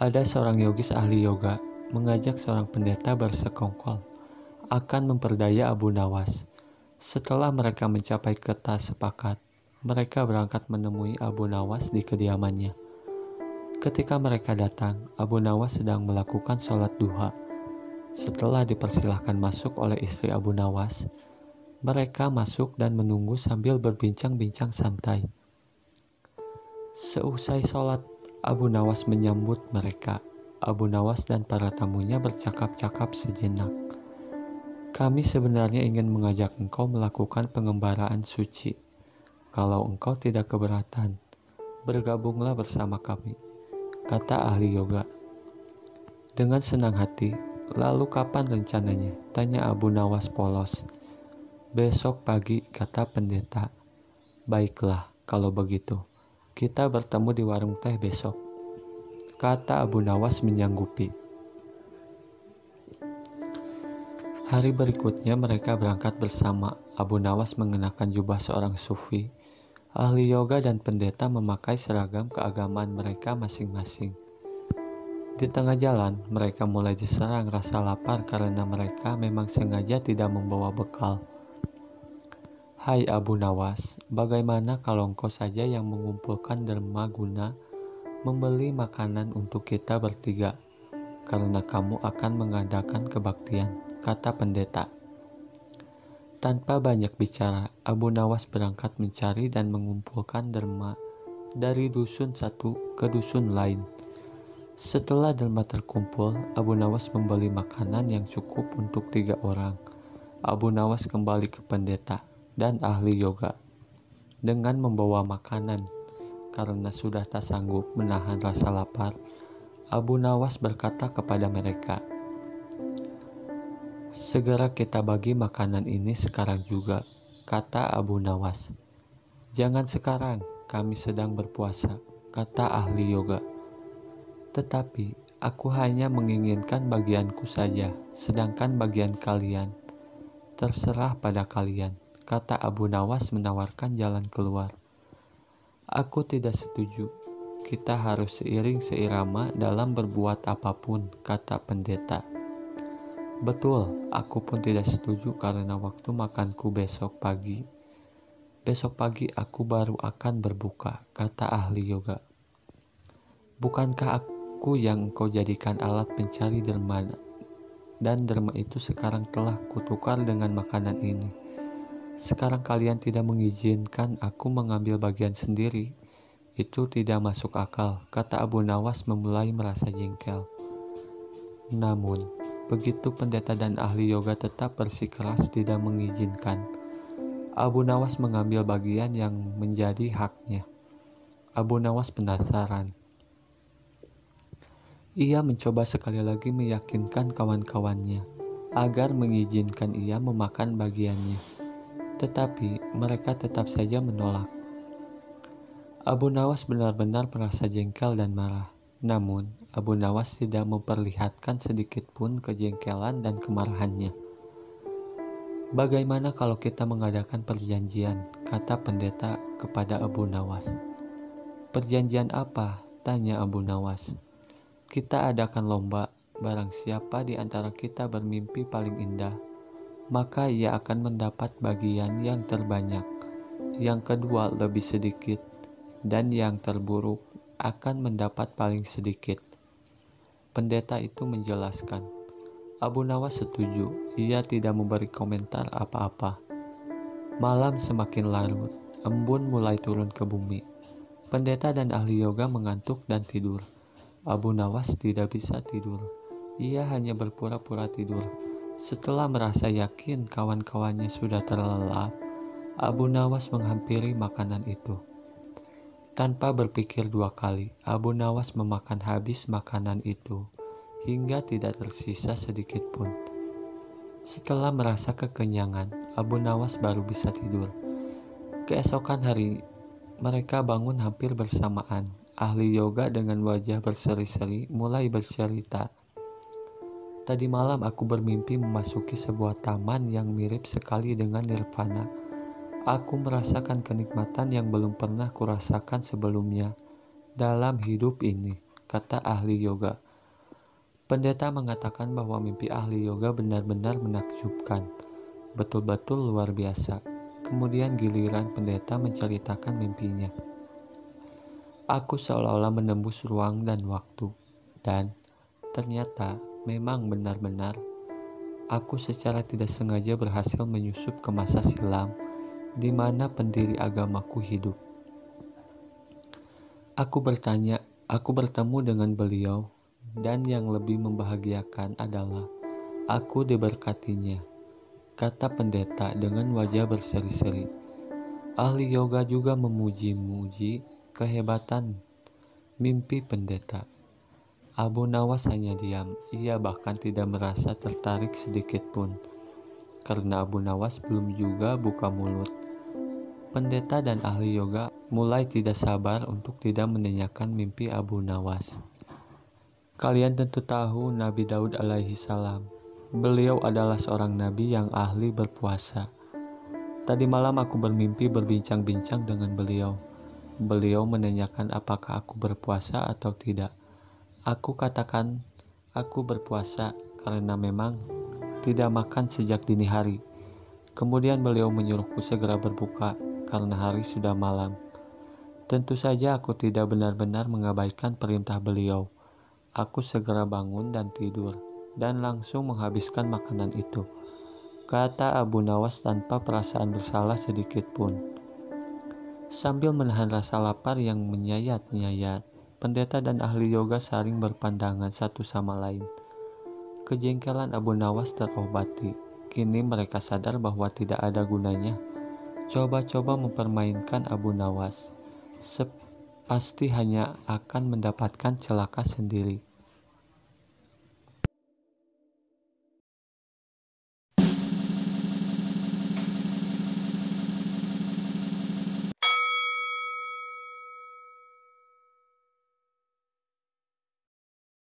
Ada seorang yogis ahli yoga mengajak seorang pendeta bersekongkol akan memperdaya Abu Nawas. Setelah mereka mencapai kata sepakat, mereka berangkat menemui Abu Nawas di kediamannya. Ketika mereka datang, Abu Nawas sedang melakukan sholat duha. Setelah dipersilahkan masuk oleh istri Abu Nawas, mereka masuk dan menunggu sambil berbincang-bincang santai. Seusai sholat, Abu Nawas menyambut mereka. Abu Nawas dan para tamunya bercakap-cakap sejenak. Kami sebenarnya ingin mengajak engkau melakukan pengembaraan suci. Kalau engkau tidak keberatan, bergabunglah bersama kami, kata ahli yoga. Dengan senang hati, lalu kapan rencananya? Tanya Abu Nawas polos. Besok pagi, kata pendeta. Baiklah, kalau begitu. Kita bertemu di warung teh besok, kata Abu Nawas menyanggupi. Hari berikutnya mereka berangkat bersama. Abu Nawas mengenakan jubah seorang sufi. Ahli yoga dan pendeta memakai seragam keagamaan mereka masing-masing. Di tengah jalan, mereka mulai diserang rasa lapar karena mereka memang sengaja tidak membawa bekal. Hai Abu Nawas, bagaimana kalau engkau saja yang mengumpulkan derma guna membeli makanan untuk kita bertiga, karena kamu akan mengadakan kebaktian, kata pendeta. Tanpa banyak bicara, Abu Nawas berangkat mencari dan mengumpulkan derma dari dusun satu ke dusun lain. Setelah derma terkumpul, Abu Nawas membeli makanan yang cukup untuk 3 orang. Abu Nawas kembali ke pendeta dan ahli yoga dengan membawa makanan. Karena sudah tak sanggup menahan rasa lapar, Abu Nawas berkata kepada mereka, segera kita bagi makanan ini sekarang juga, kata Abu Nawas. Jangan sekarang, kami sedang berpuasa, kata ahli yoga. Tetapi aku hanya menginginkan bagianku saja, sedangkan bagian kalian terserah pada kalian, kata Abu Nawas menawarkan jalan keluar. Aku tidak setuju. Kita harus seiring seirama dalam berbuat apapun, kata pendeta. Betul, aku pun tidak setuju karena waktu makanku besok pagi. Besok pagi aku baru akan berbuka, kata ahli yoga. Bukankah aku yang engkau jadikan alat pencari derma, dan derma itu sekarang telah kutukar dengan makanan ini. Sekarang kalian tidak mengizinkan aku mengambil bagian sendiri. Itu tidak masuk akal, kata Abu Nawas memulai merasa jengkel. Namun, begitu pendeta dan ahli yoga tetap bersikeras tidak mengizinkan, Abu Nawas mengambil bagian yang menjadi haknya. Abu Nawas penasaran. Ia mencoba sekali lagi meyakinkan kawan-kawannya agar mengizinkan ia memakan bagiannya. Tetapi mereka tetap saja menolak. Abu Nawas benar-benar merasa jengkel dan marah. Namun, Abu Nawas tidak memperlihatkan sedikit pun kejengkelan dan kemarahannya. Bagaimana kalau kita mengadakan perjanjian, kata pendeta kepada Abu Nawas. Perjanjian apa? Tanya Abu Nawas. Kita adakan lomba, barang siapa di antara kita bermimpi paling indah, maka ia akan mendapat bagian yang terbanyak, yang kedua lebih sedikit, dan yang terburuk akan mendapat paling sedikit. Pendeta itu menjelaskan. Abu Nawas setuju, ia tidak memberi komentar apa-apa. Malam semakin larut, embun mulai turun ke bumi. Pendeta dan ahli yoga mengantuk dan tidur. Abu Nawas tidak bisa tidur. Ia hanya berpura-pura tidur. Setelah merasa yakin kawan-kawannya sudah terlelap, Abu Nawas menghampiri makanan itu. Tanpa berpikir 2 kali, Abu Nawas memakan habis makanan itu, hingga tidak tersisa sedikit pun. Setelah merasa kekenyangan, Abu Nawas baru bisa tidur. Keesokan hari, mereka bangun hampir bersamaan. Ahli yoga dengan wajah berseri-seri mulai bercerita. Tadi malam aku bermimpi memasuki sebuah taman yang mirip sekali dengan nirvana. Aku merasakan kenikmatan yang belum pernah kurasakan sebelumnya dalam hidup ini, kata ahli yoga. Pendeta mengatakan bahwa mimpi ahli yoga benar-benar menakjubkan, betul-betul luar biasa. Kemudian giliran pendeta menceritakan mimpinya. Aku seolah-olah menembus ruang dan waktu, dan ternyata memang benar-benar aku secara tidak sengaja berhasil menyusup ke masa silam di mana pendiri agamaku hidup. Aku bertemu dengan beliau, dan yang lebih membahagiakan adalah aku diberkatinya, kata pendeta dengan wajah berseri-seri. Ahli yoga juga memuji-muji kehebatan mimpi pendeta. Abu Nawas hanya diam, ia bahkan tidak merasa tertarik sedikit pun, karena Abu Nawas belum juga buka mulut. Pendeta dan ahli yoga mulai tidak sabar untuk tidak menanyakan mimpi Abu Nawas. Kalian tentu tahu Nabi Daud alaihi salam. Beliau adalah seorang nabi yang ahli berpuasa. Tadi malam aku bermimpi berbincang-bincang dengan beliau. Beliau menanyakan apakah aku berpuasa atau tidak. Aku katakan aku berpuasa karena memang tidak makan sejak dini hari. Kemudian beliau menyuruhku segera berbuka karena hari sudah malam. Tentu saja aku tidak benar-benar mengabaikan perintah beliau. Aku segera bangun dan tidur, dan langsung menghabiskan makanan itu, kata Abu Nawas tanpa perasaan bersalah sedikit pun. Sambil menahan rasa lapar yang menyayat-nyayat, pendeta dan ahli yoga saling berpandangan satu sama lain. Kejengkelan Abu Nawas terobati. Kini mereka sadar bahwa tidak ada gunanya coba-coba mempermainkan Abu Nawas. Pasti hanya akan mendapatkan celaka sendiri.